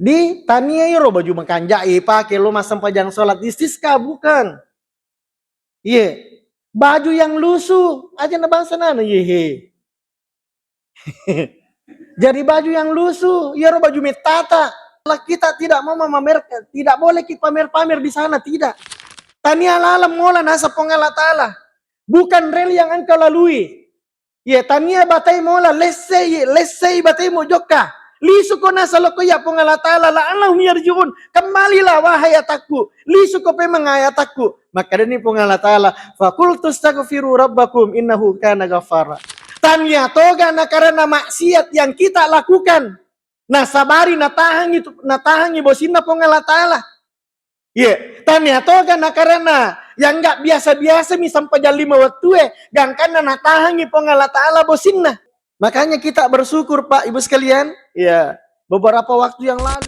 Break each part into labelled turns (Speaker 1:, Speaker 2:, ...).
Speaker 1: Di tania iro baju makan jai pakai lo masam pajang sholat istisqa bukan. Iya. Baju yang lusuh aja na bangsa nana yehe. Jadi baju yang lusuh, iro baju metata. Kita tidak mau memamerkan, tidak boleh kita pamer-pamer di sana, tidak. Tania lalam mola nasa pongala ta'ala. Bukan rel yang engkau lalui. Ya tania batai mola lesei batai mo joka. Lisu ko nasa loko ya pongala ta'ala la Allah yarjiun. Kembalilah wahai atakku. Lisu ko pe mengayatakku. Maka ini pongala ta'ala. Fakultu astaghfiru rabbakum innahu kana ghafara. Tania toga na karena maksiat yang kita lakukan. Nah sabari natahangi bosinna pongala ta'ala. Iya, tania toga na karena yang enggak biasa-biasa mi sampai jam 5 waktu gangkana natahangi pongala ta'ala bosinna. Makanya kita bersyukur Pak Ibu sekalian, ya beberapa waktu yang lalu.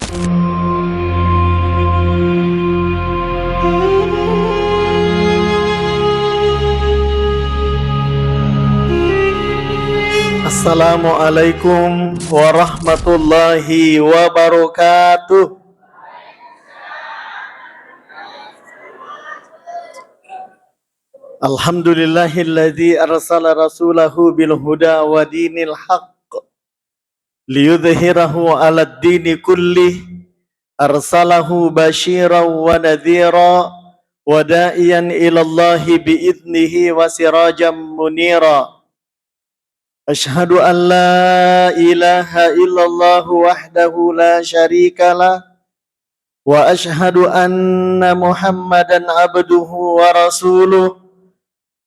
Speaker 1: Assalamualaikum warahmatullahi wabarakatuh. Alhamdulillahilladzi arsala rasulahu bil huda wa dinil haqq liyudhhirahu 'alad dini kullih arsalahu basyiran wa nadhira wa da'iyan ilallahi bi'idnihi wa sirajan munira. Ashhadu an la ilaha illallah wahdahu la syarikalah wa ashhadu anna Muhammadan abduhu wa rasuluh.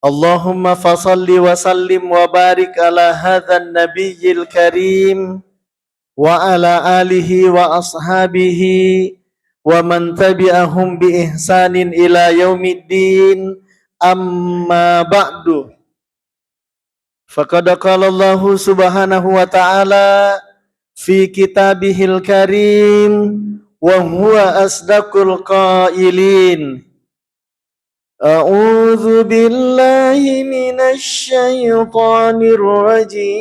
Speaker 1: Allahumma fasalli wa sallim wa barik ala hadzal nabiyil karim wa ala alihi wa ashabihi wa man tabi'ahum bi ihsanin ila yaumiddin, amma ba'du. Faqad qala Allah subhanahu wa ta'ala fi kitabihil karim wa huwa asdaqul qailin. A'udzu billahi minasy syaithanir rajim.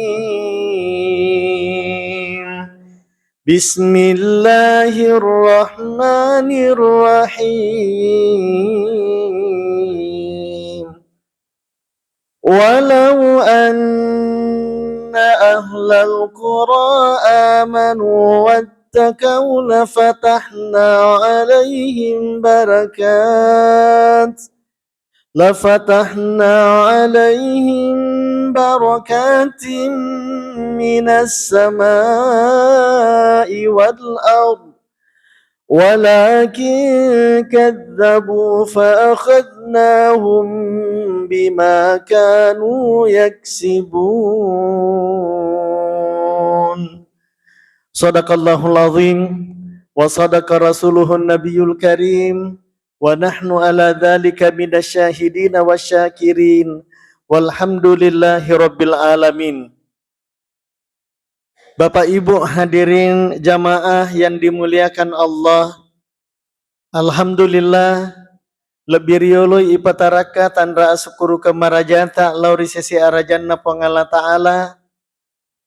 Speaker 1: Bismillahirrahmanirrahim. Walau anna ahlal qura amanu wattaqaw lafatahna 'alaihim بركات من السماء والأرض ولكن كذبوا فأخذناهم بما كانوا يكسبون. Sadaqallahul azim wa sadaqa rasuluhun nabiyul karim. Wa nahnu ala dzalika minasyahidin wasyakirin walhamdulillahi rabbil alamin. Bapak Ibu hadirin jamaah yang dimuliakan Allah, alhamdulillah lebih riolo ipataraka tandra asukuru kemarajata lauri sesi arajanna pangala ta'ala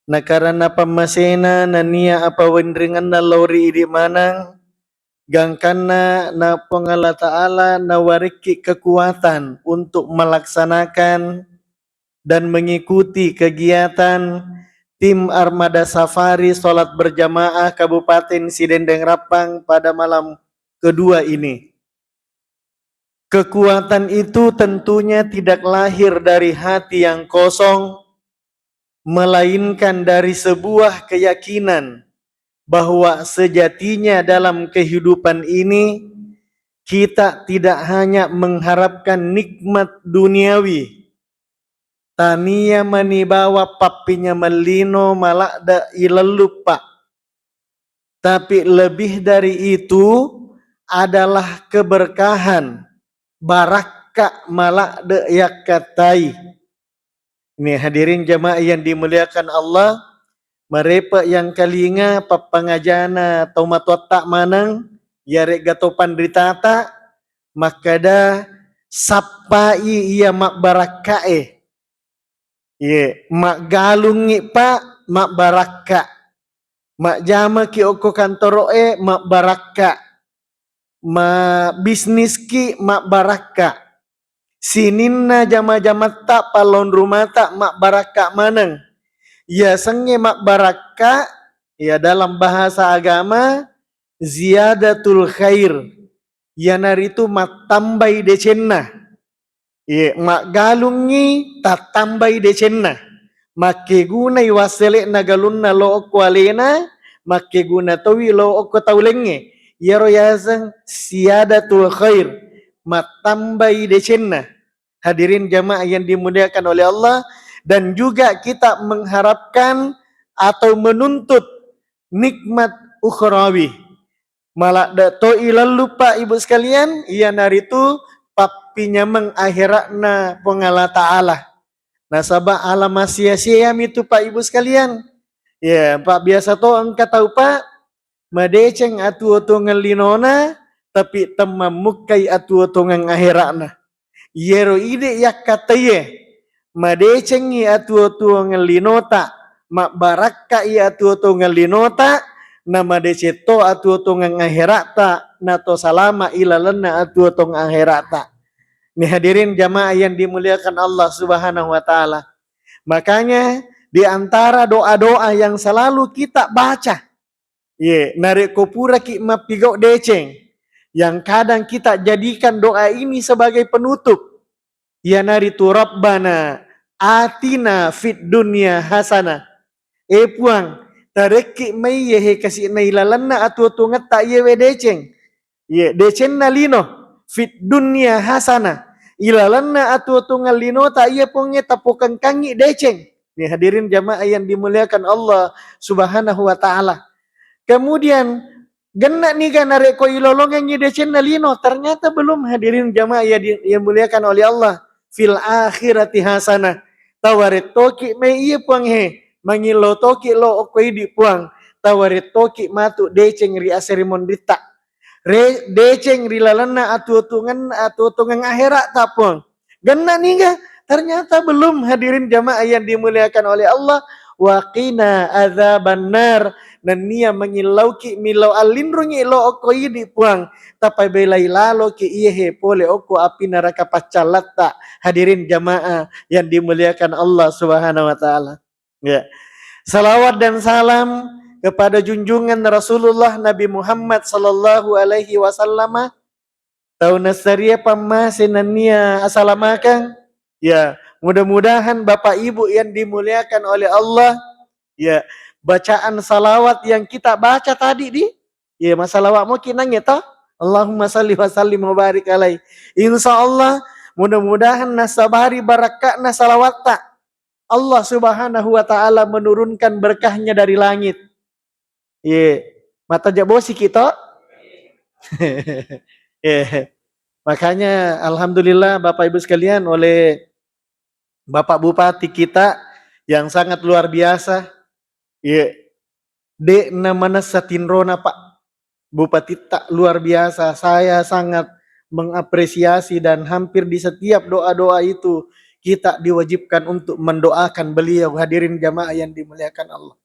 Speaker 1: na karana pamasena na niya apa wendringanna lauri idi manang gangkana na pongala ta'ala nawariki kekuatan untuk melaksanakan dan mengikuti kegiatan tim Armada Safari Salat Berjamaah Kabupaten Sidendeng Rapang pada malam kedua ini. Kekuatan itu tentunya tidak lahir dari hati yang kosong, melainkan dari sebuah keyakinan bahwa sejatinya dalam kehidupan ini kita tidak hanya mengharapkan nikmat duniawi, tania manibawa papinya melino malakda ilalupa, tapi lebih dari itu adalah keberkahan barakah malakda yakatai. Ini hadirin jamaah yang dimuliakan Allah, mereka yang kalinga papangajana tomatotak manang yare gatopan ditata makada sapai iya mak barakae ye mak galungi pak mak baraka mak jama ki oko kantoro mak baraka, ma bisnis ki mak baraka, sininna jama-jama tak palon rumah tak mak baraka maneng. Ya senge mak baraka, ya dalam bahasa agama ziyadatul khair. Ya naritu mak tambai decenna. Ya mak galungi tak tambai decenna. Make guna iwasele na galunna lo okwalena, make guna tawi lo okko taulenge. Yaro yazang siyadatul khair, matambai decenna. Hadirin jamaah yang dimuliakan oleh Allah, dan juga kita mengharapkan atau menuntut nikmat ukhrawi. Malak dato ilal lupa ibu sekalian, ia naritu papinya mengakhiratna pengala ta'ala. Nasabah alam sia-sia itu Pak Ibu sekalian. Ya, Pak biasa to engka tahu Pak, madeceng atu otongan linona, tapi temam mukai atu otongan akhiratna. Yero ide yak kataye, madecengi atu otongan linota, mak baraka i atu otongan linota, nama deceto atu otongan akhirata, nato salama ilalana atu otongan akhirata. Nih hadirin jamaah yang dimuliakan Allah Subhanahu wa taala. Makanya di antara doa-doa yang selalu kita baca, narik kopura ki mapigau deceng, yang kadang kita jadikan doa ini sebagai penutup. Ya naritu Rabbana atina fid dunya hasanah. Puang, tareki mai yehe kasih nailalanna atu tungat tak yewe deceng. Deceng nalino fit dunya hasanah. Ilalanna atu tungal lino ta iya ponge tapokan kangi deceng. Nih hadirin jamaah yang dimuliakan Allah Subhanahu wa taala. Kemudian genna nih kan nareko ilolongan nyi deceng nalino, ternyata belum hadirin jamaah yang dimuliakan oleh Allah. Fil akhirati hasanah. Tawarit toki me iya ponge mangilo toki lo okoi di puang. Tawarit toki matu deceng ri aserimon dita. Deceng rilalana atu-utungan akhirat tapong. Gana nih ga? Ternyata belum hadirin jamaah yang dimuliakan oleh Allah. Waqina adzabannar, dan nia mengilauki milau alindrungi lo oko idi puang. Tapai belai lalo ki iye pole oko api neraka pacalata. Hadirin jamaah yang dimuliakan Allah Subhanahu wa taala. Ya. Salawat dan salam kepada junjungan Rasulullah Nabi Muhammad sallallahu alaihi wasallam. Tahun nasaria pamasenania assalamakan. Ya, mudah-mudahan Bapak Ibu yang dimuliakan oleh Allah, ya, bacaan salawat yang kita baca tadi ya masalawat mau kinang ya toh. Allahumma salli wa sallim wa barik alaih. Insyaallah mudah-mudahan nasabari barakatna salawat tak Allah Subhanahu wa taala menurunkan berkahnya dari langit. Mata jabosi kita. Makanya alhamdulillah Bapak Ibu sekalian, oleh Bapak Bupati kita yang sangat luar biasa. Dek namanya Satinrona Pak Bupati tak luar biasa. Saya sangat mengapresiasi dan hampir di setiap doa-doa itu kita diwajibkan untuk mendoakan beliau. Hadirin jamaah yang dimuliakan Allah.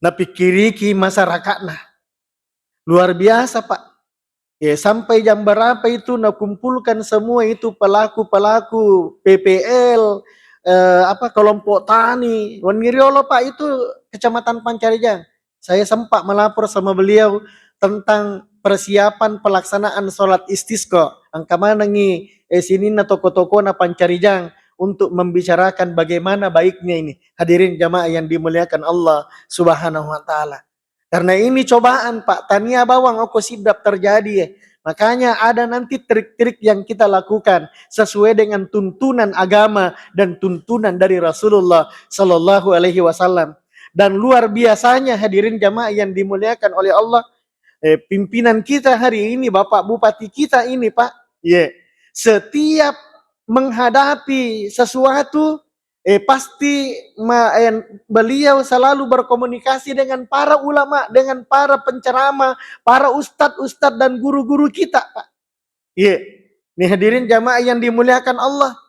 Speaker 1: Napikiriki masyarakat luar biasa Pak. Sampai jam berapa itu nakumpulkan semua itu pelaku-pelaku PPL, kelompok tani, Woniriolo Pak, itu Kecamatan Pancarijang. Saya sempat melapor sama beliau tentang persiapan pelaksanaan sholat istisqa. Angka mana ngi sini na toko-toko na Pancarijang untuk membicarakan bagaimana baiknya ini. Hadirin jamaah yang dimuliakan Allah Subhanahu wa taala. Karena ini cobaan Pak, tania bawang oko sidap terjadi. Makanya ada nanti trik-trik yang kita lakukan sesuai dengan tuntunan agama dan tuntunan dari Rasulullah Sallallahu Alaihi Wasallam. Dan luar biasanya hadirin jamaah yang dimuliakan oleh Allah, pimpinan kita hari ini, Bapak Bupati kita ini Pak, setiap menghadapi sesuatu, pasti beliau selalu berkomunikasi dengan para ulama, dengan para penceramah, para ustadz dan guru-guru kita Pak. Nih hadirin jamaah yang dimuliakan Allah.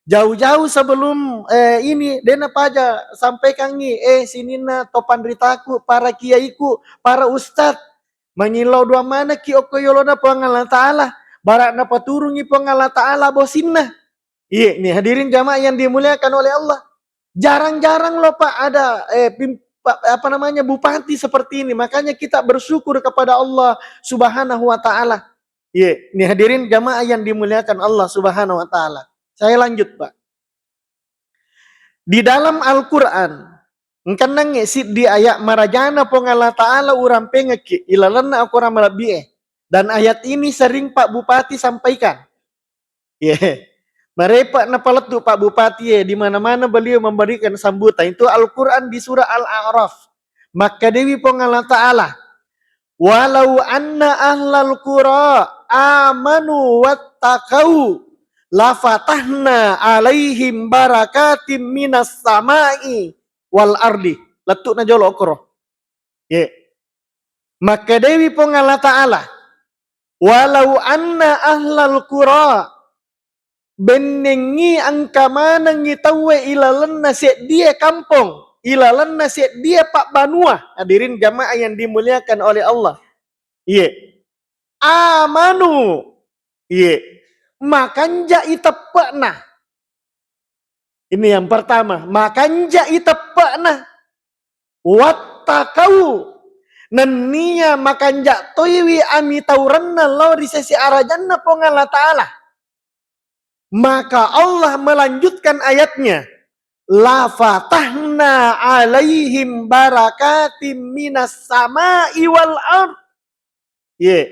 Speaker 1: Jauh-jauh sebelum ini dena paja sampaikan ni sinina topan ritaku para kiaiku para ustad menyilau dua mana ki okoyolona pengala taala barak na paturungi pengala taala bosinna. Iya nih hadirin jamaah yang dimuliakan oleh Allah. Jarang-jarang loh Pak ada apa namanya bupati seperti ini. Makanya kita bersyukur kepada Allah Subhanahu wa taala. Iya, nih hadirin jamaah yang dimuliakan Allah Subhanahu wa taala. Saya lanjut, Pak. Di dalam Al-Qur'an, engkanang si di ayat marajana pongala ta'ala urang pengeki ilalanna aku ramalabie. Dan ayat ini sering Pak Bupati sampaikan. Yeah. Merepak na paletu Pak Bupati di mana-mana beliau memberikan sambutan. Itu Al-Qur'an di surah Al-A'raf. Maka Dewi pongala ta'ala. Walau anna ahlal qura amanu wattaqau lafatahna alaihim barakatim minas samai wal ardi. Letuk na jolo okoro. Yeah. Maka Dewi pongala ta'ala. Walau anna ahlal qura benengi angka mana ngitawe ilalan nasihat dia kampung, ilalan nasihat dia Pak Banua. Hadirin jamaah yang dimuliakan oleh Allah. Iya. Amanu. Iya. Makanja itepakna. Ini yang pertama. Makanja itepakna. Wattakau. Nania makanja toiwi ami tauranna lau di sesi arajanna pongala ta'ala. Maka Allah melanjutkan ayatnya. La fatahna alaihim barakatim minas sama'i wal ard. Ye.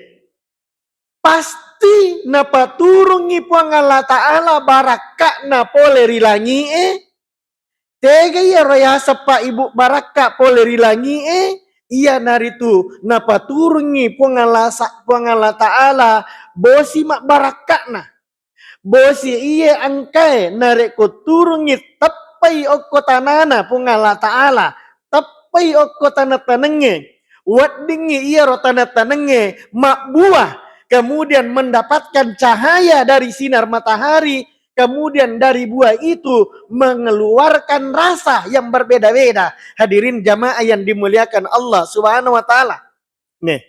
Speaker 1: Pasti napa turungi pangala ta'ala baraka na pole rilangi Tega ya raya sepa ibu baraka pole rilangi iya naritu napa turungi pangala ta'ala bosi mak baraka na. Bosi iya angkai narek ko turungi tapai okko tanana pungala ta'ala tapai okko tanah-tanenge wadingi iya ro tanah-tanenge mak buah kemudian mendapatkan cahaya dari sinar matahari kemudian dari buah itu mengeluarkan rasa yang berbeda-beda. Hadirin jamaah yang dimuliakan Allah Subhanahu wa taala. Nih.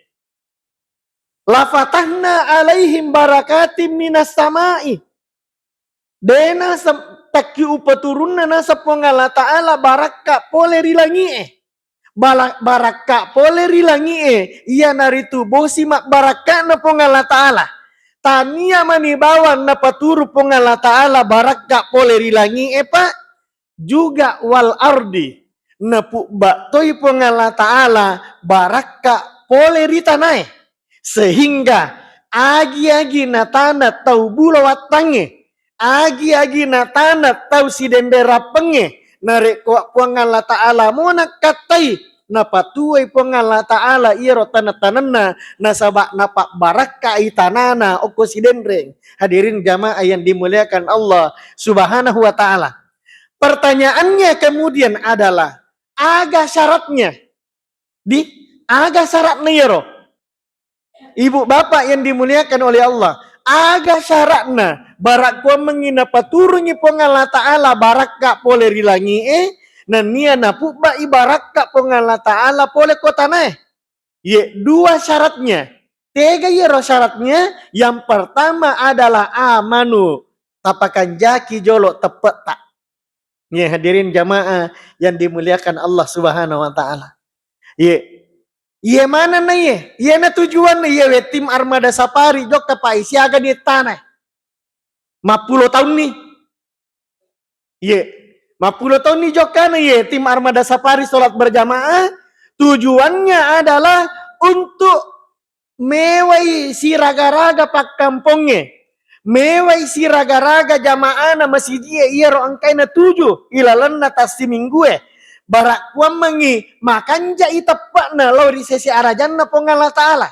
Speaker 1: La fatahna alaihim barakatim minas samai. Dena takki upaturunna nasa pongala ta'ala baraka pole rilangi baraka pole rilangi iya naritu bosi mak baraka na pongala ta'ala. Tania manibawan na paturu pongala ta'ala baraka pole rilangi Pak. Juga wal ardi na pubak toy pongala ta'ala baraka pole ritanai. Sehingga agi-agi natana tau bulawat tange. Agi-agi natana tau si dendera penge. Narek kuak pengala ta'ala mona katai. Napa tuai pengala ta'ala iro tanah-tanana. Nasabak napak baraka itanana oko si dendreng. Hadirin jamaah yang dimuliakan Allah Subhanahu wa ta'ala. Pertanyaannya kemudian adalah. Aga syaratnya. Aga syaratnya iro. Ibu bapak yang dimuliakan oleh Allah. Aga syaratna barak ko mengina paturungi pongala ta'ala baraka pole rilangi nia napu ba ibaraka pongala ta'ala pole kotana ye dua syaratnya. Tiga yero syaratnya. Yang pertama adalah amanu tapakan jaki jolo tepet tak. Ye hadirin jamaah yang dimuliakan Allah Subhanahu wa taala. Ye iya mana na iya? Iya na tujuan na iya tim armada safari jok kapai siaga di tanah. 50 tahun nih. Iya. 50 tahun nih jok kan iya tim armada safari sholat berjamaah. Tujuannya adalah untuk mewai si raga-raga pak kampungnya. Mewai si raga-raga jamaah na masjid iya ro angkai na 7. Ilalan na tas minggu barak kuam mengi makanja itepak na lo di sesi arajan na pongala ta'ala.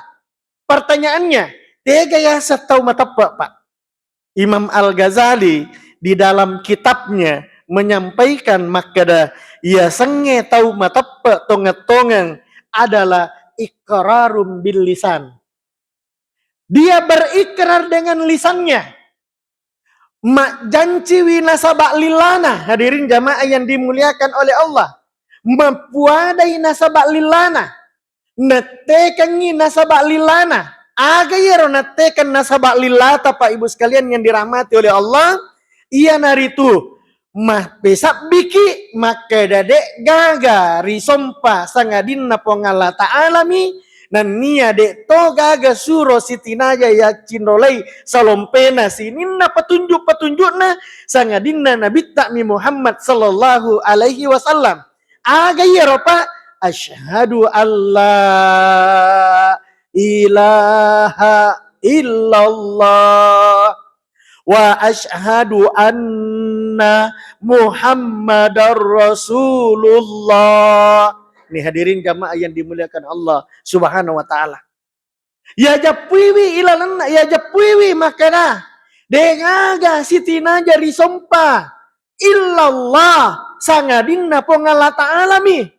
Speaker 1: Pertanyaannya, tega ya setau matepak Pak. Imam Al-Ghazali di dalam kitabnya menyampaikan makada ya senge tau matepak tonget-tongang adalah iqrarum bil lisan. Dia berikrar dengan lisannya. mak janci winasabak lilana, hadirin jamaah yang dimuliakan oleh Allah, mempuadai nasabak lilana, netekan nasabak lilana, aga yero netekan nasabak lilata Pak Ibu sekalian yang dirahmati oleh Allah, ia naritu mah besap biki maka dadek gaga risompa sangadinna pongala ta'alami nan nia dek to gaga suro sitinaja ya cindolei salompena sininna petunjuk-petunjukna sangadinna nabi takmi Muhammad sallallahu alaihi wasallam aga yero Pak asyhadu alla ilaha illallah wa asyhadu anna Muhammadar Rasulullah. Ini hadirin jamaah yang dimuliakan Allah Subhanahu wa taala. Ya japuiwi ilalanna ya japuiwi makana dengaga sitina jari sompa illallah sangadinna pongala ta'alami.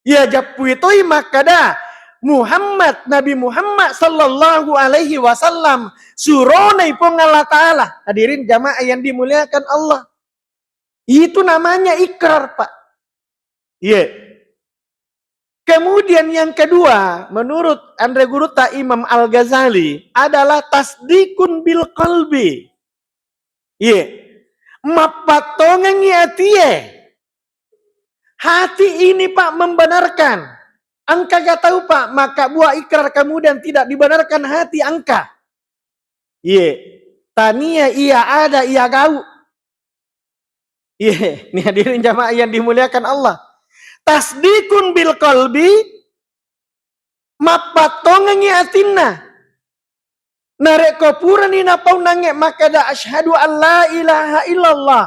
Speaker 1: Ya japui toi makada Muhammad, Nabi Muhammad sallallahu alaihi wasallam suronai pongala ta'ala. Hadirin jamaah yang dimuliakan Allah. Itu namanya ikrar, Pak. Iya. Kemudian yang kedua, menurut Andre Guruta Imam Al-Ghazali adalah tasdikun bil qalbi. Iya. Mapatongan atie. Hati ini Pak membenarkan. Angka gak tahu Pak, maka buah ikrar kemudian tidak dibenarkan hati angka. Iya, tania ia ada, ia gau. Iya, ini hadirin jamaah yang dimuliakan Allah. Tasdikun bil qalbi, mapatongangi atinna. Narek kopura ni napau nange maka da asyhadu an la ilaha illallah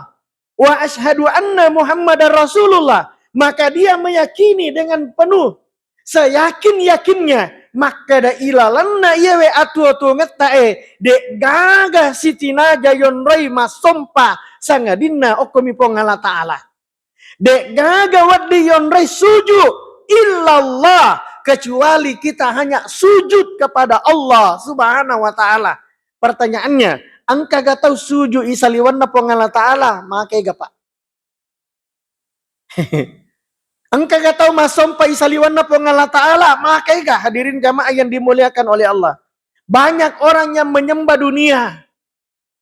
Speaker 1: wa asyhadu anna Muhammadar Rasulullah. Maka dia meyakini dengan penuh seyakin-yakinnya maka da ilalanna yewe atu-atu ngetae dek gaga sitina jayon roi masompa sangadinna okomi pongala ta'ala dek gaga waddi yon roi suju illallah kecuali kita hanya sujud kepada Allah Subhanahu wa taala. Pertanyaannya, angka gak tahu sujud isaliwanna pongala ta'ala makai gak Pak? Engkau gak tahu masompa isaliwanna pongala ta'ala makai gak hadirin jamaah yang dimuliakan oleh Allah. Banyak orang yang menyembah dunia.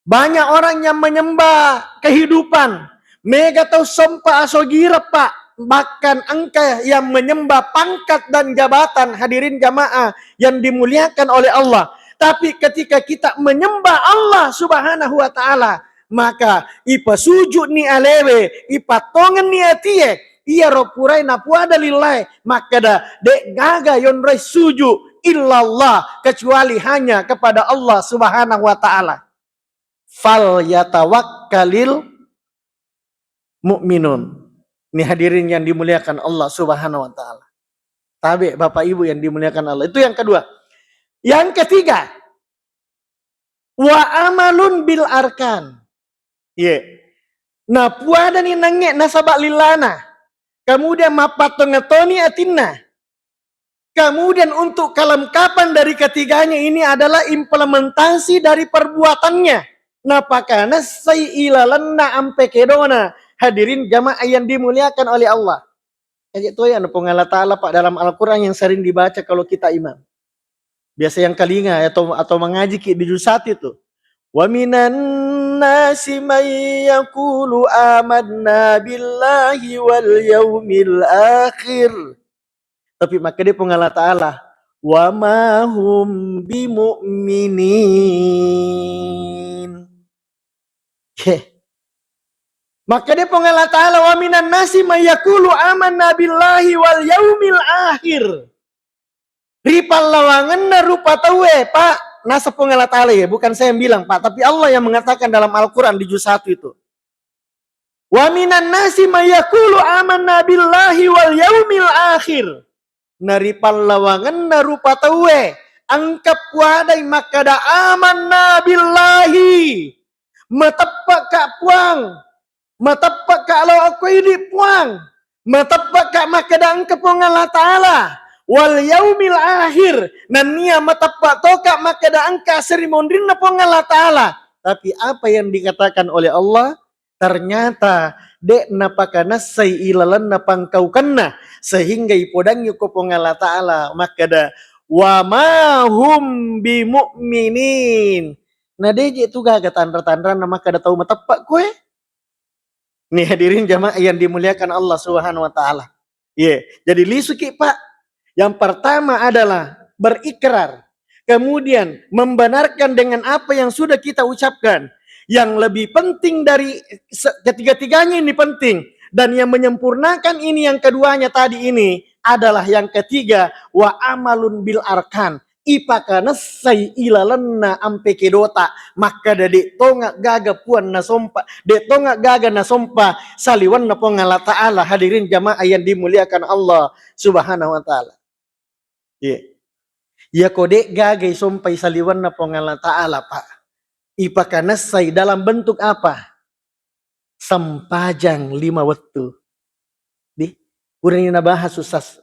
Speaker 1: Banyak orang yang menyembah kehidupan. Mega tahu sompa asogira Pak. Bahkan engkau yang menyembah pangkat dan jabatan hadirin jamaah yang dimuliakan oleh Allah. Tapi ketika kita menyembah Allah Subhanahu wa ta'ala, maka ipa sujud ni alewe, ipa tongan ni atie, iya ropurai napuada lilai maka da dek gaga yonrai suju illallah kecuali hanya kepada Allah Subhanahu wa taala. Fal yatawakkalil mu'minun. Ini hadirin yang dimuliakan Allah Subhanahu wa taala. Tabe Bapak Ibu yang dimuliakan Allah. Itu yang kedua. Yang ketiga, wa amalun bil arkan. Ye. Nah puada ni nange nasabak lilana. Kemudian mapatongetoni atinna. Kemudian untuk kelengkapan dari ketiganya ini adalah implementasi dari perbuatannya. Napakana sayyilalanna ampe kedona. Hadirin jamaah yang dimuliakan oleh Allah. Kayak itu ya pengala ta'ala Pak dalam Al-Quran yang sering dibaca kalau kita imam. Biasa yang kalinga atau mengaji di juz 1 itu. Wa minan nasi may yaqulu amanna billahi wal yaumil akhir. Tapi maka dia pengala ta'ala wa ma hum bimu'minin. Maka dia pengala ta'ala wa minan nasi may yaqulu amanna billahi wal yaumil akhir. Ripal lawangan rupa tawe Pak. Nasa pengala ta'ala ya, bukan saya yang bilang Pak, tapi Allah yang mengatakan dalam Al-Quran di juz 1 itu. Wa minan nasi mayakulu amanna billahi wal yaumil akhir. Naripal lawangan narupa tawe. Angkap wadai makada amanna billahi. Matepak kak puang. Matepak kak lo aku ini puang. Matepak kak makada angkap pengala ta'ala. Wal yaumil akhir nan nia matapak toka maka da angka serimondrin na pongala ta'ala Tapi apa yang dikatakan oleh Allah, ternyata dek napakana say ilalan napangkau kena sehingga ipodang yuko pongala ta'ala maka da wa ma hum bimu'minin. Nah deje itu gaga tanda-tanda nama kada tahu matepak kue. Nih hadirin jamaah yang dimuliakan Allah Subhanahu wa taala. Jadi lisuki Pak. Yang pertama adalah berikrar. Kemudian membenarkan dengan apa yang sudah kita ucapkan. Yang lebih penting dari ketiga-tiganya ini penting. Dan yang menyempurnakan ini yang keduanya tadi ini adalah yang ketiga. Wa amalun bil arkan. Ipakana say ilalanna ampe kedota. Maka dek tonga gaga puan na sompa. Dek tonga gaga na sompa. Saliwan na pongala ta'ala. Hadirin jamaah yang dimuliakan Allah Subhanahu wa ta'ala. Ya kode gagai sompai saliwan na pongala ta'ala Pak. Ipakana say dalam bentuk apa? Sampajang 5 waktu. Urang na bahas susas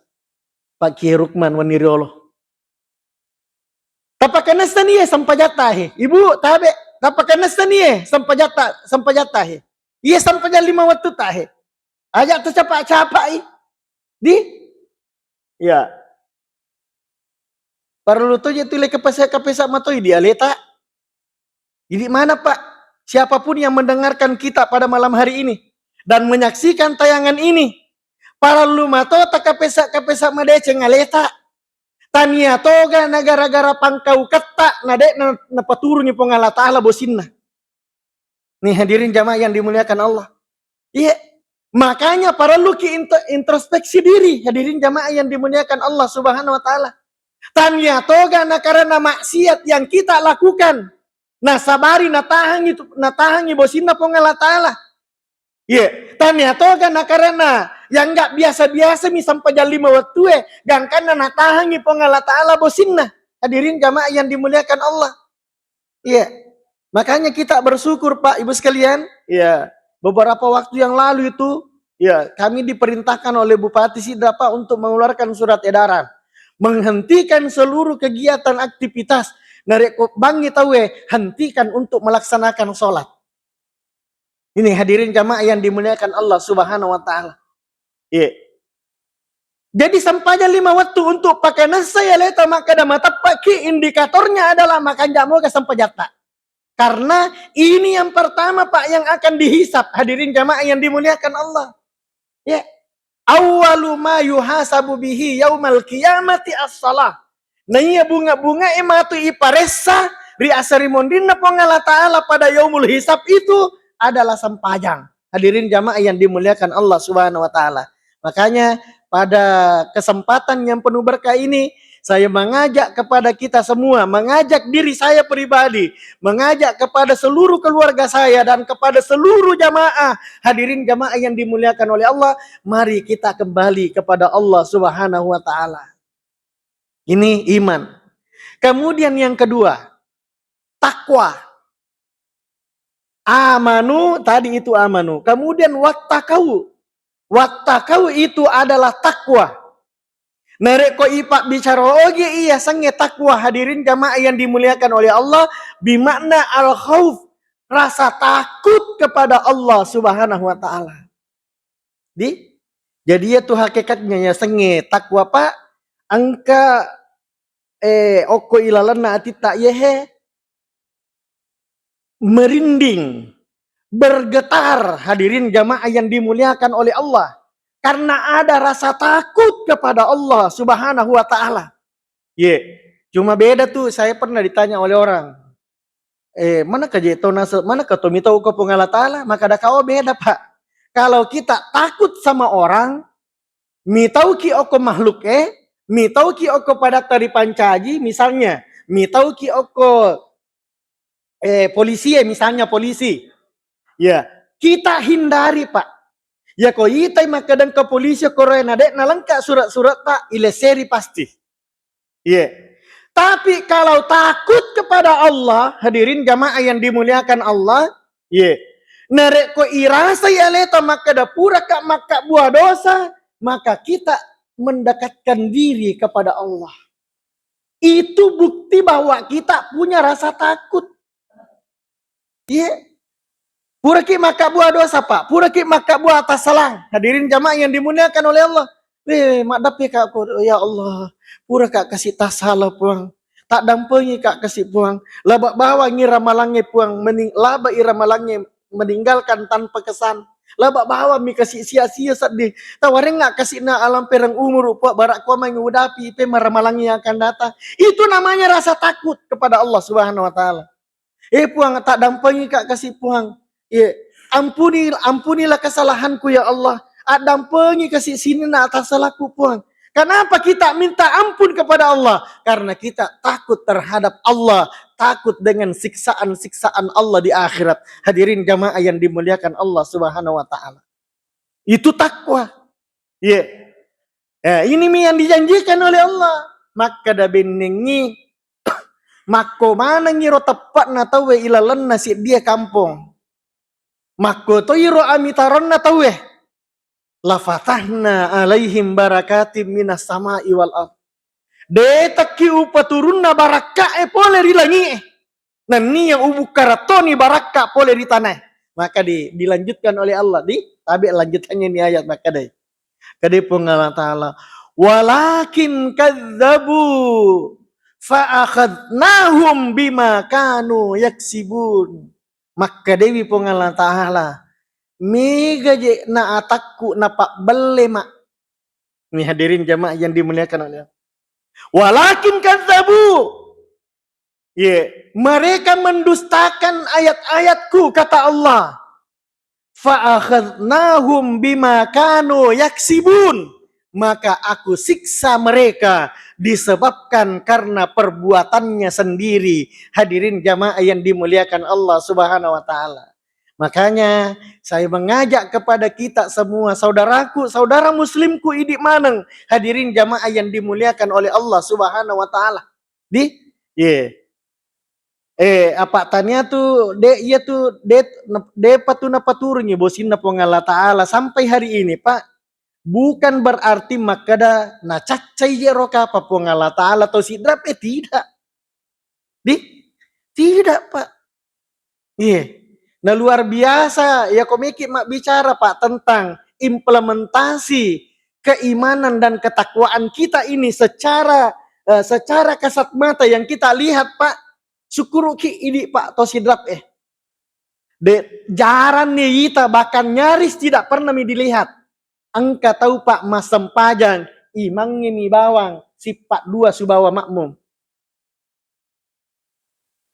Speaker 1: Pak Kiai Rukman Waniriolo. Tapakanas niye sampajatahe. Ibu tabe tapakanas niye sampajatahe. Iya sampaja 5 waktu tahe. Ajak tu capak-capak ya. Perlu tu je tule kepesa matoi dia leta. Jadi mana Pak? Siapapun yang mendengarkan kita pada malam hari ini dan menyaksikan tayangan ini, para lumato tak kapesa madece ngaleta. Tania toga negara-gara pangkau ketak nadek na paturu ni pongala ta'ala bosinna. Nih hadirin jamaah yang dimuliakan Allah. Iya. Makanya para luki introspeksi diri hadirin jamaah yang dimuliakan Allah Subhanahu wa taala. Tanya toga na karena maksiat yang kita lakukan. Nah sabari natahangi bosinna pongala ta'ala. Iya. Tanya toga na karena yang enggak biasa-biasa mi sampai jam 5 waktu gangkan na tahangi pongala ta'ala bosinna. Hadirin jamaah yang dimuliakan Allah. Iya. Makanya kita bersyukur Pak Ibu sekalian. Iya. Beberapa waktu yang lalu itu kami diperintahkan oleh Bupati Sidrap untuk mengeluarkan surat edaran. Menghentikan seluruh kegiatan aktivitas. Narek bangi tahu hentikan untuk melaksanakan sholat. Ini hadirin jamaah yang dimuliakan Allah Subhanahu wa taala. Jadi sampainya 5 waktu untuk pakai nasi ya leta maka ada mata pakai indikatornya adalah makan jamu ke sampai jatah. Karena ini yang pertama Pak yang akan dihisap hadirin jamaah yang dimuliakan Allah. Awwalu ma yuhasabu bihi yaumal qiyamati as-salah. Nah iya bunga-bunga ematu iparesa ri asari mondina pongala ta'ala pada yaumul hisab itu adalah sampajang. Hadirin jamaah yang dimuliakan Allah Subhanahu wa taala. Makanya pada kesempatan yang penuh berkah ini saya mengajak kepada kita semua, mengajak diri saya pribadi, mengajak kepada seluruh keluarga saya dan kepada seluruh jamaah, hadirin jamaah yang dimuliakan oleh Allah, mari kita kembali kepada Allah Subhanahu wa taala. Ini iman. Kemudian yang kedua, takwa. Amanu, tadi itu amanu. Kemudian wattakau. Wattakau itu adalah takwa. Narek ko ipak bicara oge iya sange takwa hadirin jamaah yang dimuliakan oleh Allah bimakna al-khauf, rasa takut kepada Allah Subhanahu wa taala. Jadi itu hakikatnya ya sange takwa Pak angka oko ilalanna atita yehe merinding, bergetar hadirin jamaah yang dimuliakan oleh Allah. Karena ada rasa takut kepada Allah Subhanahu wa ta'ala. Cuma beda tuh, saya pernah ditanya oleh orang. Mana ka tomi tahu ko pungala ta'ala? Maka ada kau beda Pak. Kalau kita takut sama orang, mi tahu ki oko makhluk mi tahu ki oko pada tari pancaji misalnya, mi tahu ki oko polisi misalnya polisi. Kita hindari Pak. Ya ko itai makadang ke polisi korena dek nalangka surat-surat tak ileseri pasti. Tapi kalau takut kepada Allah, hadirin jamaah yang dimuliakan Allah, narek ko irasa ya leta maka dapura kak maka buah dosa, maka kita mendekatkan diri kepada Allah. Itu bukti bahwa kita punya rasa takut. Iya. Pura ki maka buah dosa pak, pura ki maka buah atas salah. Hadirin jamaah yang dimuliakan oleh Allah. Mak dapi kak ya Allah, pura kak kasih tas salah puang. Tak dampengi kak kasih puang. Laba bawa ngira malangnya puang, laba ira malangnya meninggalkan tanpa kesan. Laba bawa mi kasih sia-sia sedih. Tawarin nggak kasih na alam perang umur puak barak kuah mengudapi ipe malangnya akan datang. Itu namanya rasa takut kepada Allah Subhanahu Wa Taala. Puang tak dampengi kak kasih puang. Ampunilah kesalahanku ya Allah. Dampengi kasih sini na atas salahku puang. Kenapa kita minta ampun kepada Allah? Karena kita takut terhadap Allah, takut dengan siksaan-siksaan Allah di akhirat. Hadirin jamaah yang dimuliakan Allah Subhanahu Wa Taala. Itu takwa. Ini yang dijanjikan oleh Allah. Maka da benengi mako mana ngiro tepat na tawe ilalan nasi dia kampung. Mako to iro amitaron na tawe. Lafatahna alaihim barakatim minas sama'i wal ardh. De taki upaturun na baraka pole rilangi. Nani yang ubu karatoni baraka pole di tanah. Maka dilanjutkan oleh Allah. Tapi lanjutannya ini ayat maka deh. Kade Allah Ta'ala. Walakin kadzabu fa'akhadnahum bima kanu yaksibun. Maka dewi Allah Ta'ala. Mega je na atakku na pak bele mak. Ini hadirin jamaah yang dimuliakan oleh Allah. Walakin kadzabu. Mereka mendustakan ayat-ayatku kata Allah. Fa'akhadnahum bima kanu yaksibun. Maka aku siksa mereka disebabkan karena perbuatannya sendiri. Hadirin jamaah yang dimuliakan Allah Subhanahu Wa Ta'ala. Makanya saya mengajak kepada kita semua, saudaraku, saudara muslimku idik maneng, hadirin jamaah yang dimuliakan oleh Allah Subhanahu Wa Ta'ala. Apa tanya tuh de patuna paturnya bosinna pengala Ta'ala sampai hari ini Pak, bukan berarti makada na caccai jeroka apa pengala Ta'ala atau sidrap tidak. Tidak Pak. Nah luar biasa ya komiki mak bicara Pak tentang implementasi keimanan dan ketakwaan kita ini secara kasat mata yang kita lihat Pak. Syukur ki ini Pak Tosidrap jaran nih kita bahkan nyaris tidak pernah dilihat. Angka tahu Pak Mas Sempajang imang ini bawang sifat 2 subawa makmum.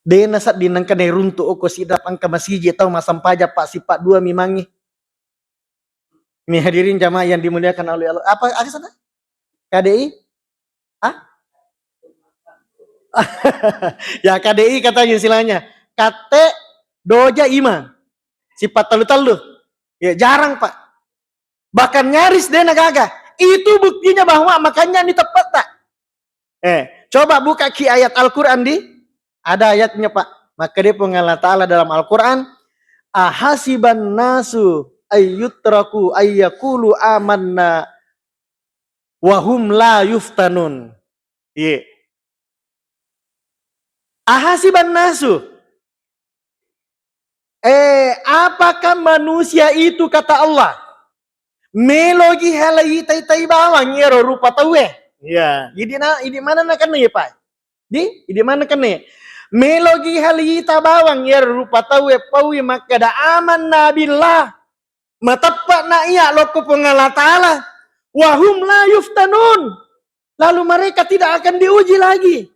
Speaker 1: Dena saat dinangkan runtuh oko sidap angka masih tahu masam pajak Pak sifat 2 mimangi. Ini hadirin jamaah yang dimuliakan oleh Allah. Apa sana? KDI? Ya KDI katanya istilahnya. Kate doja ima. Sifat talu-talu. Ya jarang Pak. Bahkan nyaris dena gagah. Itu buktinya bahwa makanya ini tepat tak? Coba buka ki ayat Al-Quran ada ayatnya Pak. Maka dia Allah Ta'ala dalam Al-Quran. Ahasiban nasu ayyutraku ayyakulu amanna wahum la yuftanun. Ahasiban nasu. Apakah manusia itu kata Allah? Melogi halai tai bawang ya rupa tawe. Ya, ini mana nak kena ya Pak? Di mana kena? Melogi halita bawang ya rupa tawe pawi maka da aman nabillah matapak na iya loko pengala Ta'ala wahum la yuftanun, lalu mereka tidak akan diuji lagi.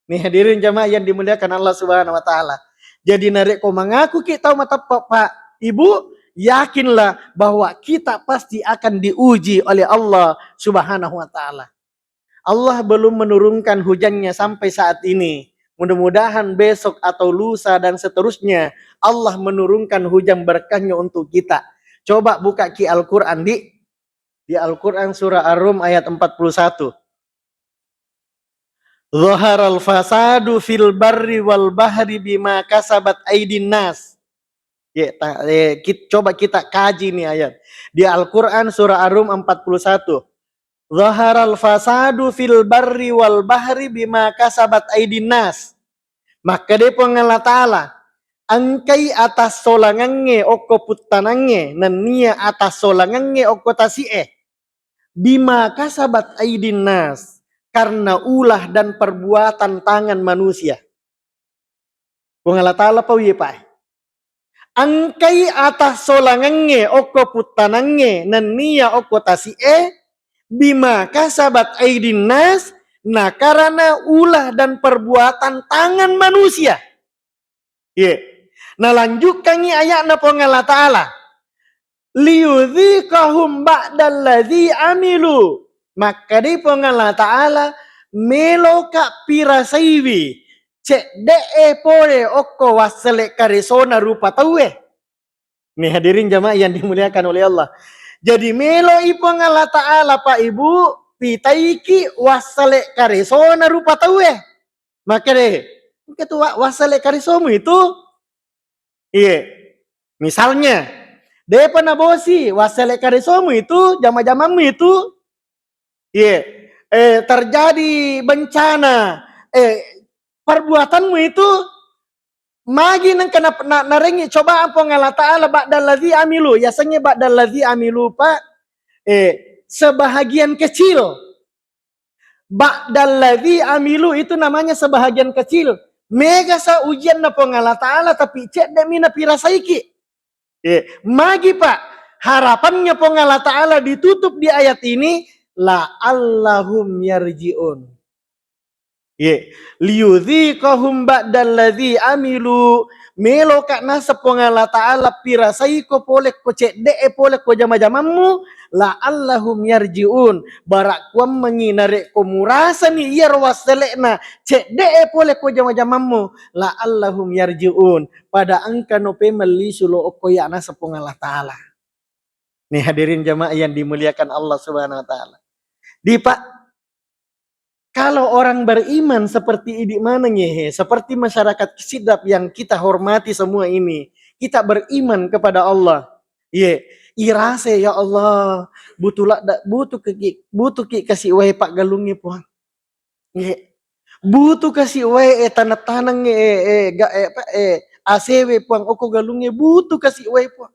Speaker 1: Nih hadirin jamaah yang dimuliakan Allah Subhanahu Wa Ta'ala. Jadi narek ko mengaku kita matapak Pak Ibu, yakinlah bahwa kita pasti akan diuji oleh Allah Subhanahu Wa Ta'ala. Allah belum menurunkan hujannya sampai saat ini. Mudah-mudahan besok atau lusa dan seterusnya Allah menurunkan hujan berkahnya untuk kita. Coba buka ki Al-Quran di Al-Quran surah Ar-Rum ayat 41. Zaharal fasadu fil barri wal bahri bima kasabat aydin nas. Coba kita kaji nih ayat. Di Al-Quran surah Ar-Rum 41. Zaharal fasadu fil barri wal bahri bima kasabat aydin nas. Maka dia Allah Ta'ala angkai atas solangange oko puttanange nania atas solangange oko tasie bima kasabat aidin nas karena ulah dan perbuatan tangan manusia. Allah Ta'ala pawi pa angkai atas solangange oko puttanange nania oko tasie bima kasabat aidin nas nah karena ulah dan perbuatan tangan manusia. Nah lanjutkan ayat na Allah Ta'ala. Liyudhikahum ba'dalladzi amilu. Maka di Allah Ta'ala meloka pirasaiwi. Cek de'e pore oko wasele karisona rupa tawe. Nih hadirin jamaah yang dimuliakan oleh Allah. Jadi melo ipong Allah Ta'ala Pak Ibu. Pitaiki wasele karisona rupa tawe. Maka deh. Ketua wasale karisomu itu. Misalnya. Depa na bosi wasale karisomu itu jama-jamamu itu terjadi bencana perbuatanmu itu magi nang kena narengi coba apa Allah Ta'ala ba'dallazi amilu yasanya ba'dallazi amilu Pak sebahagian kecil ba'dallazi amilu itu namanya sebahagian kecil mega sa ujian na Allah Ta'ala tapi cek demi na pirasaiki. Magi Pak, harapannya Allah Ta'ala ditutup di ayat ini la'allahum yarji'un. Liyudhikahum ba'dallazi amilu melo kakna sepong Allah Ta'ala pirasai ko polek ko cek de'e polek ko jama-jamamu la'allahum yarji'un barak kuam menginare ko murasa ni iya rawaselekna cek de'e polek ko jama-jamamu la'allahum yarji'un pada angka nope melisu lo okoyana sepong Allah Ta'ala. Nih hadirin jamaah yang dimuliakan Allah Subhanahu Wa Ta'ala. Pak, kalau orang beriman seperti ini mana nyehe, seperti masyarakat Sidap yang kita hormati semua ini, kita beriman kepada Allah. Irase ya Allah, butuh ki kasih wae Pak galungnya puang. Butuh kasih wae tanah-tanang ACW puang oko galungnya butuh kasih wae puang.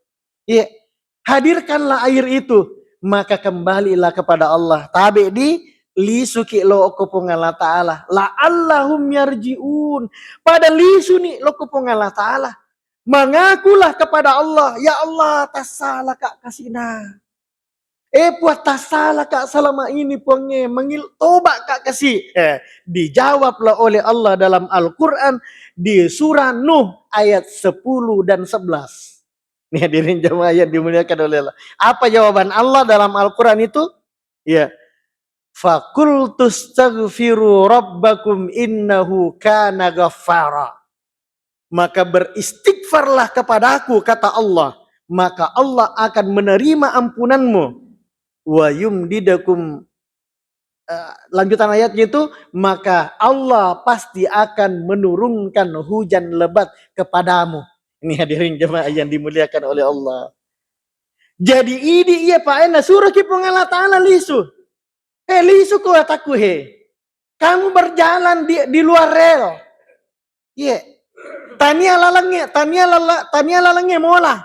Speaker 1: Hadirkanlah air itu, maka kembalilah kepada Allah. Tabe di lisuki lo okupong Allah Ta'ala la'allahum yarji'un pada lisu ni lo okupong Allah Ta'ala mengakulah kepada Allah ya Allah tasala kak kasina puat tasala kak selama ini ponge mengil toba kak kasih dijawablah oleh Allah dalam Al-Quran di surah Nuh ayat 10 dan 11. Nih hadirin jamaah yang dimuliakan oleh Allah, apa jawaban Allah dalam Al-Quran itu? Fakultustaghfiru rabbakum innahu kana ghaffara. Maka beristighfarlah kepadaku kata Allah, maka Allah akan menerima ampunanmu. Wa yumdidakum lanjutan ayatnya itu maka Allah pasti akan menurunkan hujan lebat kepadamu. Ini hadirin jemaah yang dimuliakan oleh Allah. Jadi ini iya Pak Ena suruh kipong Allah Ta'ala lisu. Lisu ko ataku kamu berjalan di luar rel. Tania lalangnya mola.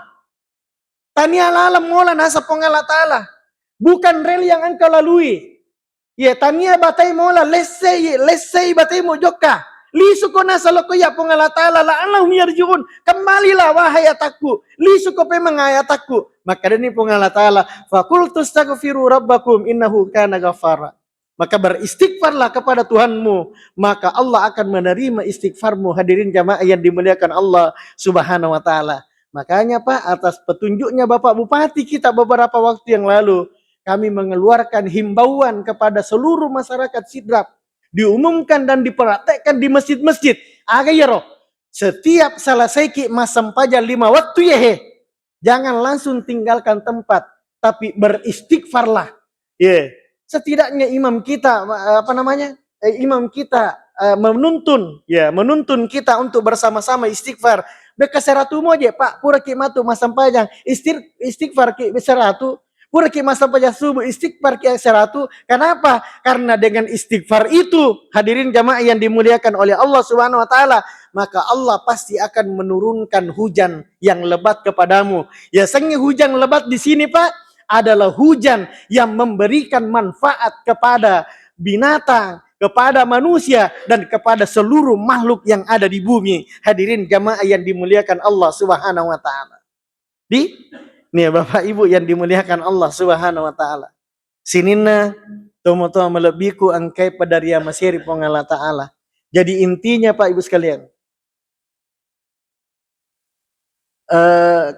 Speaker 1: Tania lalang mola nasa pong Allah Ta'ala. Bukan rel yang engkau lalui. Tania batai mola lesei batai mo joka. Lisu ko nasa loko ya pong Allah Ta'ala la'allahum yarji'un. Kembalilah wahai ataku. Lisu ko pe mengayataku. Maka ini pong Allah Ta'ala. Fakultu astaghfiru rabbakum innahu kana ghaffara. Maka beristighfarlah kepada Tuhanmu. Maka Allah akan menerima istighfarmu. Hadirin jamaah yang dimuliakan Allah Subhanahu Wa Ta'ala. Makanya Pak, atas petunjuknya Bapak Bupati kita beberapa waktu yang lalu, kami mengeluarkan himbauan kepada seluruh masyarakat Sidrap. Diumumkan dan dipraktekkan di masjid-masjid. Roh. Setiap selesai masam pajak 5 waktu jangan langsung tinggalkan tempat, tapi beristighfarlah. Setidaknya imam kita imam kita menuntun kita untuk bersama-sama istighfar. Beka seratu moje Pak pura ki matu masam pajang istighfar ki seratu Pura ki masa paja subuh istighfar ki asyaratu. Kenapa? Karena dengan istighfar itu, hadirin jamaah yang dimuliakan oleh Allah Subhanahu wa taala, maka Allah pasti akan menurunkan hujan yang lebat kepadamu. Ya, sengi hujan lebat di sini, Pak, adalah hujan yang memberikan manfaat kepada binatang, kepada manusia, dan kepada seluruh makhluk yang ada di bumi. Hadirin jamaah yang dimuliakan Allah Subhanahu wa taala. Nih Bapak Ibu yang dimuliakan Allah Subhanahu wa taala. Sinina tomo-tomo melebiku angkai padaria masiri pong Allah taala. Jadi intinya Pak Ibu sekalian,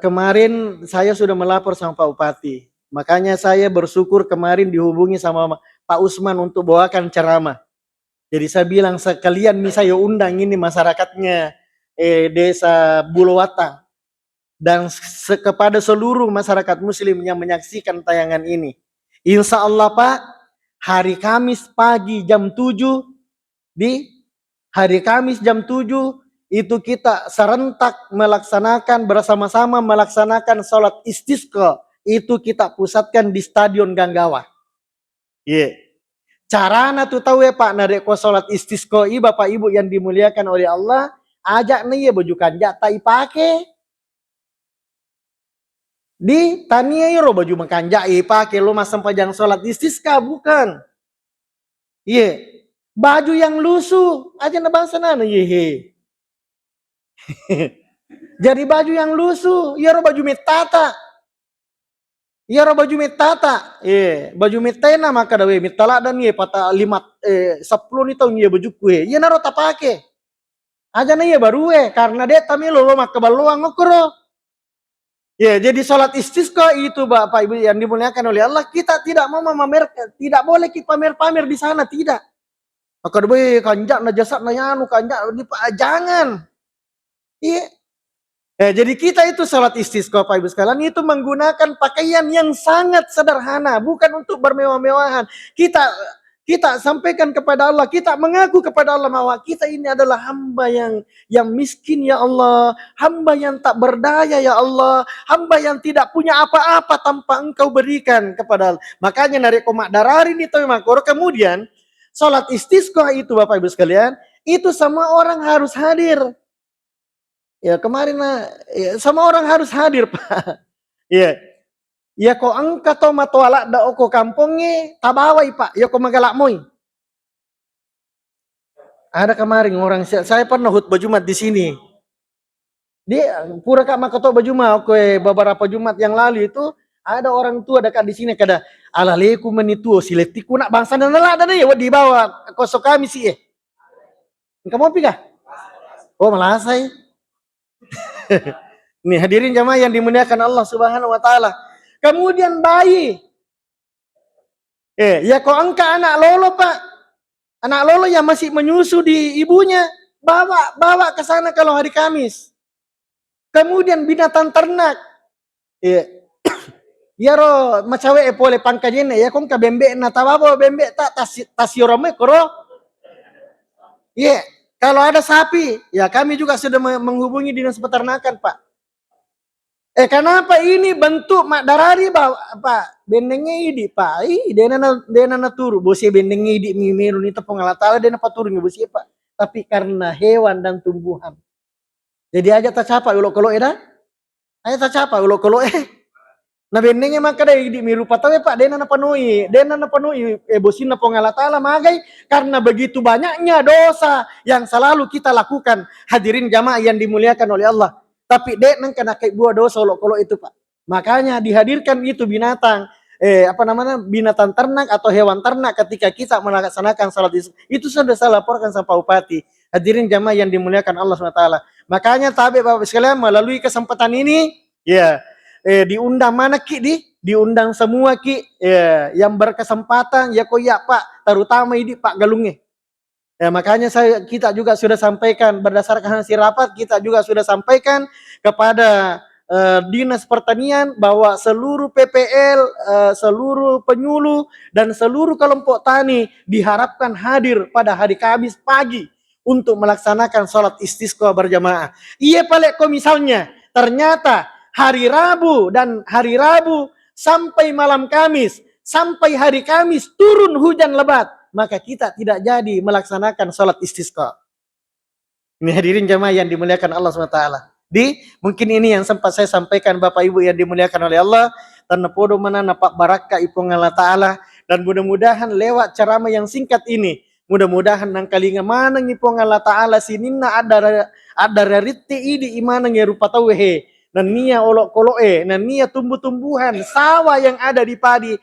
Speaker 1: kemarin saya sudah melapor sama Pak Bupati. Makanya saya bersyukur kemarin dihubungi sama Pak Usman untuk bawakan ceramah. Jadi saya bilang sekalian saya undang ini masyarakatnya desa Bulawata dan kepada seluruh masyarakat muslim yang menyaksikan tayangan ini. Insya Allah Pak, hari Kamis pagi jam 7, hari Kamis jam 7, itu kita serentak melaksanakan bersama-sama melaksanakan sholat istisqa. Itu kita pusatkan di Stadion Ganggawa. Carana tuh tahu ya Pak, nareko sholat istisqa Bapak Ibu yang dimuliakan oleh Allah, ajak nih ya baju kanjak tai pakai. Di tania iro baju makanjak pakai lo masam pajang sholat istisqa bukan. Baju yang lusuh aja na bangsa nana Jadi baju yang lusuh, iro baju metata. Baju metena maka dawe metala dan pata 10 nih tahun baju kue. Naro tapake. Aja na baru karena dia tamilo lo maka baluang ngokro. Jadi sholat istisqa itu Bapak Ibu yang dimuliakan oleh Allah, kita tidak mau memamerkan, tidak boleh kita pamer-pamer di sana, tidak. Maka dewe kanjak na jasad na yanu kanjak jangan. Jadi kita itu sholat istisqa Bapak Ibu sekalian itu menggunakan pakaian yang sangat sederhana, bukan untuk bermewah-mewahan. Kita sampaikan kepada Allah, kita mengaku kepada Allah bahwa kita ini adalah hamba yang miskin ya Allah, hamba yang tak berdaya ya Allah, hamba yang tidak punya apa-apa tanpa Engkau berikan kepada Allah. Makanya narik komak dararin itu makor. Kemudian sholat istisqa itu Bapak Ibu sekalian, itu semua orang harus hadir. Ya kemarin semua orang harus hadir Pak. Ya ko angka to matuala da oko kampungnya tabawai Pak, ya ko magalak moy. Ada kemarin orang saya pernah khutbah Jumat di sini. Dia pura kak makato Jumat beberapa Jumat yang lalu itu ada orang tua dekat di sini kada alaleku menitu siletiku nak bangsa dan nela ada ya di bawah kosok kami sih Kamu pikah? Oh malasai. Nih hadirin jamaah yang dimuliakan Allah Subhanahu wa taala. Kemudian bayi. Ya kok angka anak lolo Pak. Anak lolo yang masih menyusu di ibunya, bawa ke sana kalau hari Kamis. Kemudian binatang ternak. Ya ro macawe pole pangkajene ya kong ka bembe na tababo bembe tak tasiorome koro. Kalau ada sapi, ya kami juga sudah menghubungi dinas peternakan Pak. Kenapa ini bentuk mak darari Pak? Bendengnya idi Pak. Dena na turu. Bosi bendengnya idi mimiru ni tepung alatala dena paturun bosi Pak. Tapi karena hewan dan tumbuhan. Jadi aja tak capa ulo-kolo dah. Aja tak capa ulo-kolo Nah bendengnya maka deh idi miru patawe Pak. Dena na penuhi bosi na pengalatala magai karena begitu banyaknya dosa yang selalu kita lakukan. Hadirin jamaah yang dimuliakan oleh Allah. Tapi dek nang kena kayak buah dosa kalau itu Pak. Makanya dihadirkan itu binatang binatang ternak atau hewan ternak ketika kita melaksanakan salat itu sudah saya laporkan sama Pak Bupati. Hadirin jamaah yang dimuliakan Allah SWT. Makanya tabe Bapak sekalian melalui kesempatan ini diundang mana Ki diundang semua Ki yang berkesempatan ya Pak terutama ini Pak Galungnya. Makanya kita juga sudah sampaikan berdasarkan hasil rapat kita juga sudah sampaikan kepada Dinas Pertanian bahwa seluruh PPL, seluruh penyuluh dan seluruh kelompok tani diharapkan hadir pada hari Kamis pagi untuk melaksanakan sholat istisqa berjamaah. Iya Pak misalnya ternyata hari Rabu sampai malam Kamis, sampai hari Kamis turun hujan lebat, maka kita tidak jadi melaksanakan sholat istisqa. Ini hadirin jamaah yang dimuliakan Allah SWT. Mungkin ini yang sempat saya sampaikan Bapak Ibu yang dimuliakan oleh Allah. Tanpa podo mana napak barakah ipung Allah Ta'ala. Dan mudah-mudahan lewat ceramah yang singkat ini, mudah-mudahan nang kalinga mana ngipong Allah Ta'ala sinina ada rariti idi imana ngerupa tauhe. Dan nia olok-koloe, dan nia tumbuh-tumbuhan, sawah yang ada di padi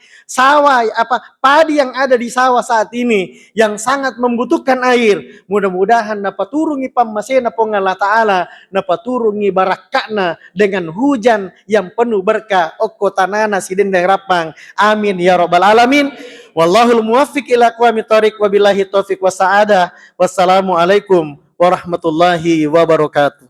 Speaker 1: yang ada di sawah saat ini yang sangat membutuhkan air. Mudah-mudahan dapat turungi pamasena pong Allah Ta'ala, dapat turungi barakakna dengan hujan yang penuh berkah. Okko tanana sidendeng rapang. Amin ya rabbal alamin. Wallahul muwaffiq ila aqwamit thoriq wabillahi taufiq wa sa'adah. Wassalamualaikum warahmatullahi wabarakatuh.